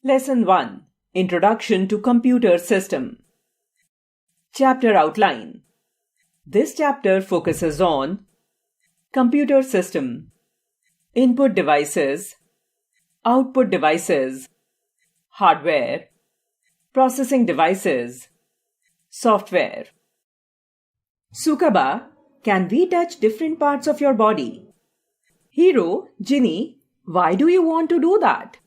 Lesson 1. Introduction to Computer System. Chapter Outline. This chapter focuses on Computer System, Input Devices, Output Devices, Hardware, Processing Devices, Software. Sukaba, can we touch different parts of your body? Hiro, Ginny, why do you want to do that?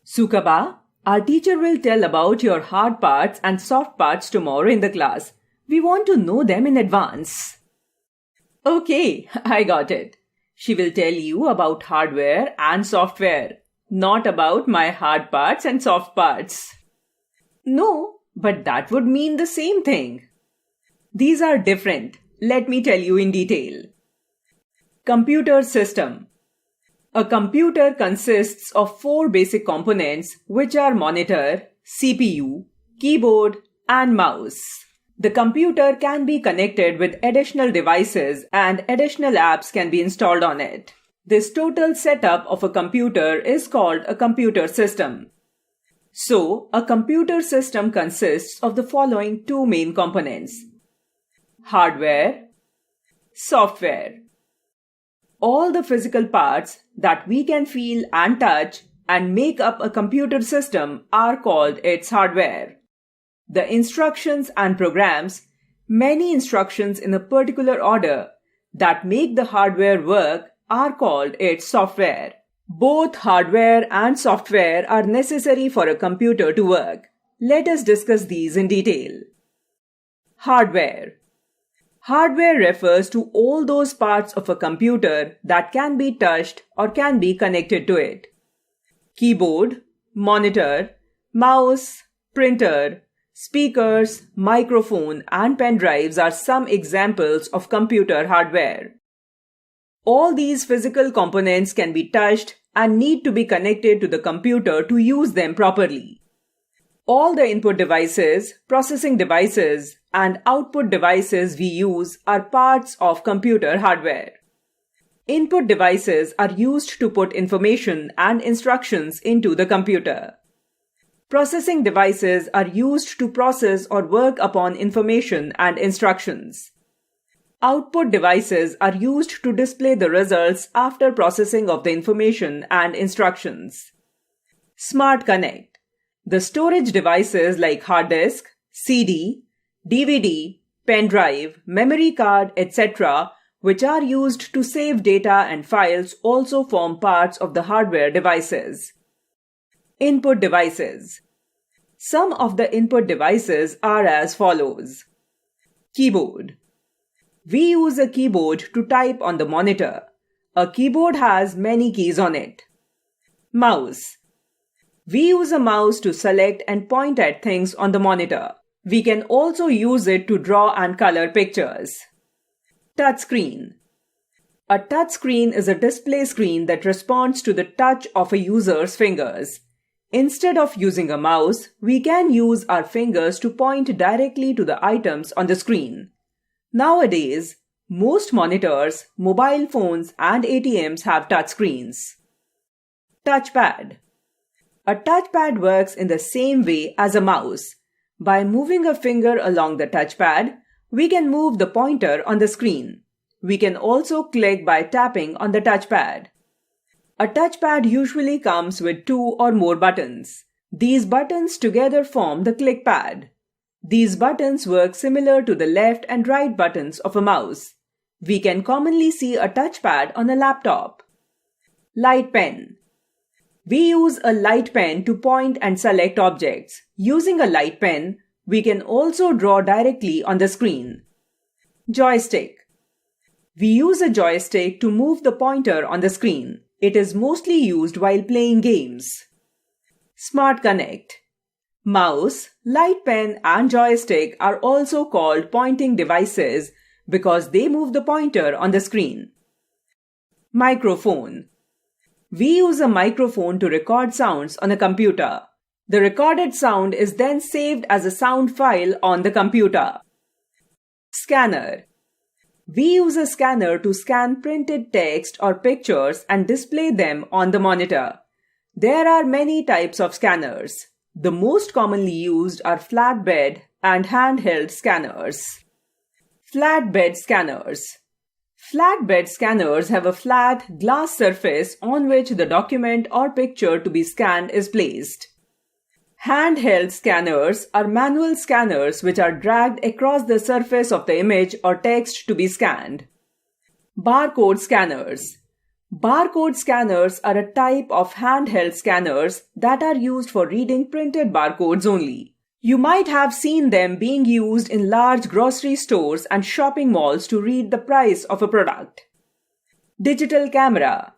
Sukaba, our teacher will tell about your hard parts and soft parts tomorrow in the class. We want to know them in advance. Okay, I got it. She will tell you about hardware and software, not about my hard parts and soft parts. No, but that would mean the same thing. These are different. Let me tell you in detail. Computer system. A computer consists of 4 basic components, which are monitor, CPU, keyboard, and mouse. The computer can be connected with additional devices and additional apps can be installed on it. This total setup of a computer is called a computer system. So, a computer system consists of the following 2 main components: hardware, software. All the physical parts that we can feel and touch and make up a computer system are called its hardware. The instructions and programs, many instructions in a particular order that make the hardware work, are called its software. Both hardware and software are necessary for a computer to work. Let us discuss these in detail. Hardware. Hardware refers to all those parts of a computer that can be touched or can be connected to it. Keyboard, monitor, mouse, printer, speakers, microphone, and pen drives are some examples of computer hardware. All these physical components can be touched and need to be connected to the computer to use them properly. All the input devices, processing devices, and output devices we use are parts of computer hardware. Input devices are used to put information and instructions into the computer. Processing devices are used to process or work upon information and instructions. Output devices are used to display the results after processing of the information and instructions. Smart Connect. The storage devices like hard disk, CD, DVD, pen drive, memory card, etc., which are used to save data and files, also form parts of the hardware devices. Input devices. Some of the input devices are as follows. Keyboard. We use a keyboard to type on the monitor. A keyboard has many keys on it. Mouse. We use a mouse to select and point at things on the monitor. We can also use it to draw and color pictures. Touchscreen. A touchscreen is a display screen that responds to the touch of a user's fingers. Instead of using a mouse, we can use our fingers to point directly to the items on the screen. Nowadays, most monitors, mobile phones, and ATMs have touchscreens. Touchpad. A touchpad works in the same way as a mouse. By moving a finger along the touchpad, we can move the pointer on the screen. We can also click by tapping on the touchpad. A touchpad usually comes with 2 or more buttons. These buttons together form the click pad. These buttons work similar to the left and right buttons of a mouse. We can commonly see a touchpad on a laptop. Light pen. We use a light pen to point and select objects. Using a light pen, we can also draw directly on the screen. Joystick. We use a joystick to move the pointer on the screen. It is mostly used while playing games. Smart Connect. Mouse, light pen, and joystick are also called pointing devices because they move the pointer on the screen. Microphone. We use a microphone to record sounds on a computer. The recorded sound is then saved as a sound file on the computer. Scanner. We use a scanner to scan printed text or pictures and display them on the monitor. There are many types of scanners. The most commonly used are flatbed and handheld scanners. Flatbed scanners. Flatbed scanners have a flat glass surface on which the document or picture to be scanned is placed. Handheld scanners are manual scanners which are dragged across the surface of the image or text to be scanned. Barcode scanners. Barcode scanners are a type of handheld scanners that are used for reading printed barcodes only. You might have seen them being used in large grocery stores and shopping malls to read the price of a product. Digital camera.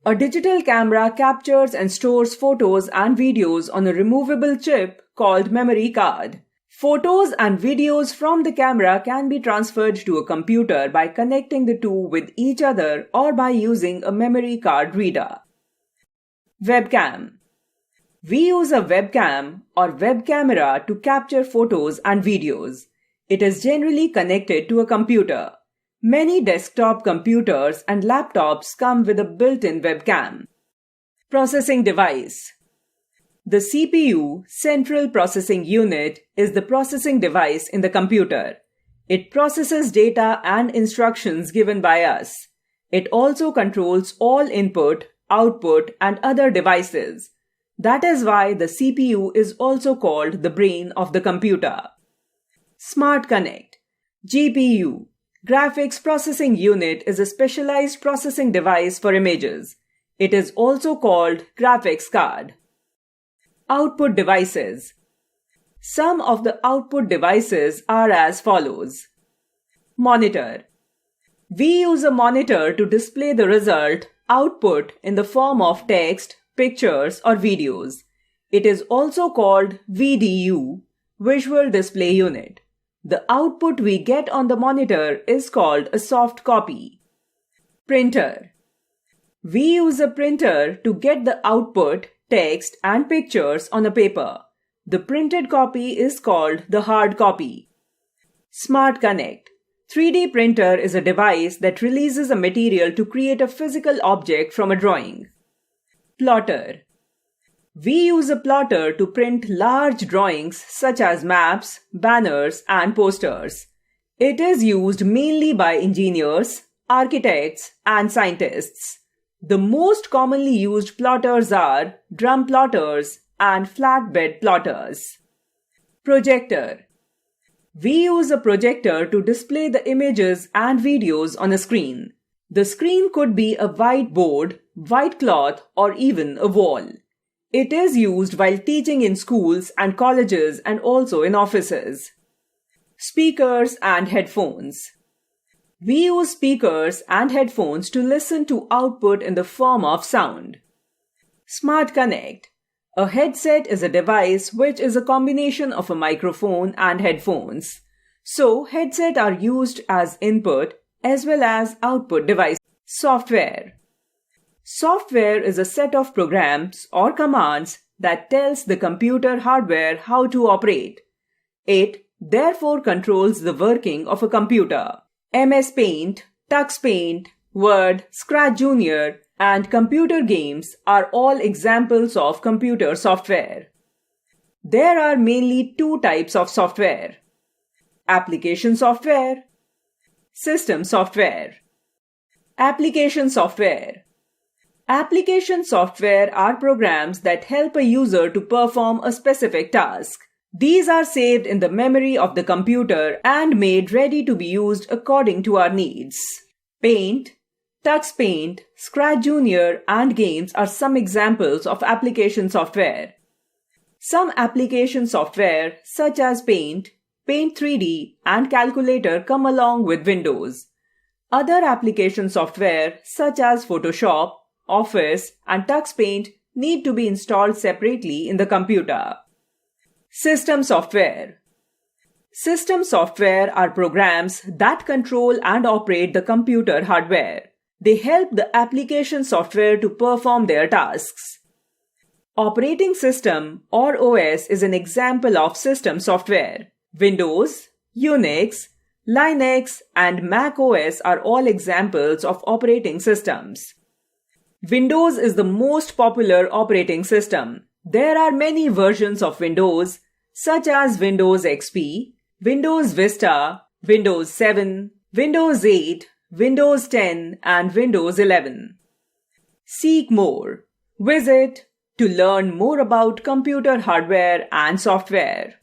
A digital camera captures and stores photos and videos on a removable chip called memory card. Photos and videos from the camera can be transferred to a computer by connecting the two with each other or by using a memory card reader. Webcam. We use a webcam or web camera to capture photos and videos. It is generally connected to a computer. Many desktop computers and laptops come with a built-in webcam. Processing device. The CPU, Central Processing Unit, is the processing device in the computer. It processes data and instructions given by us. It also controls all input, output, and other devices. That is why the CPU is also called the brain of the computer. Smart Connect. GPU, Graphics Processing Unit, is a specialized processing device for images. It is also called graphics card. Output devices. Some of the output devices are as follows. Monitor. We use a monitor to display the result, output, in the form of text, pictures, or videos. It is also called VDU, Visual Display Unit. The output we get on the monitor is called a soft copy. Printer. We use a printer to get the output, text, and pictures on a paper. The printed copy is called the hard copy. Smart Connect. 3D printer is a device that releases a material to create a physical object from a drawing. Plotter. We use a plotter to print large drawings such as maps, banners, and posters. It is used mainly by engineers, architects, and scientists. The most commonly used plotters are drum plotters and flatbed plotters. Projector. We use a projector to display the images and videos on a screen. The screen could be a whiteboard, white cloth, or even a wall. It is used while teaching in schools and colleges and also in offices. Speakers and headphones. We use speakers and headphones to listen to output in the form of sound. Smart Connect. A headset is a device which is a combination of a microphone and headphones. So, headsets are used as input as well as output device. Software. Software is a set of programs or commands that tells the computer hardware how to operate. It therefore controls the working of a computer. MS Paint, Tux Paint, Word, Scratch Junior, and computer games are all examples of computer software. There are mainly two types of software: application software, system software. Application software. Application software are programs that help a user to perform a specific task. These are saved in the memory of the computer and made ready to be used according to our needs. Paint, Tux Paint, Scratch Junior, and games are some examples of application software. Some application software, such as Paint, Paint 3D, and Calculator, come along with Windows. Other application software, such as Photoshop, Office, and Tux Paint, need to be installed separately in the computer. System software. System software are programs that control and operate the computer hardware. They help the application software to perform their tasks. Operating system or OS is an example of system software. Windows, Unix, Linux, and Mac OS are all examples of operating systems. Windows is the most popular operating system. There are many versions of Windows, such as Windows XP, Windows Vista, Windows 7, Windows 8, Windows 10, and Windows 11. Seek more. Visit to learn more about computer hardware and software.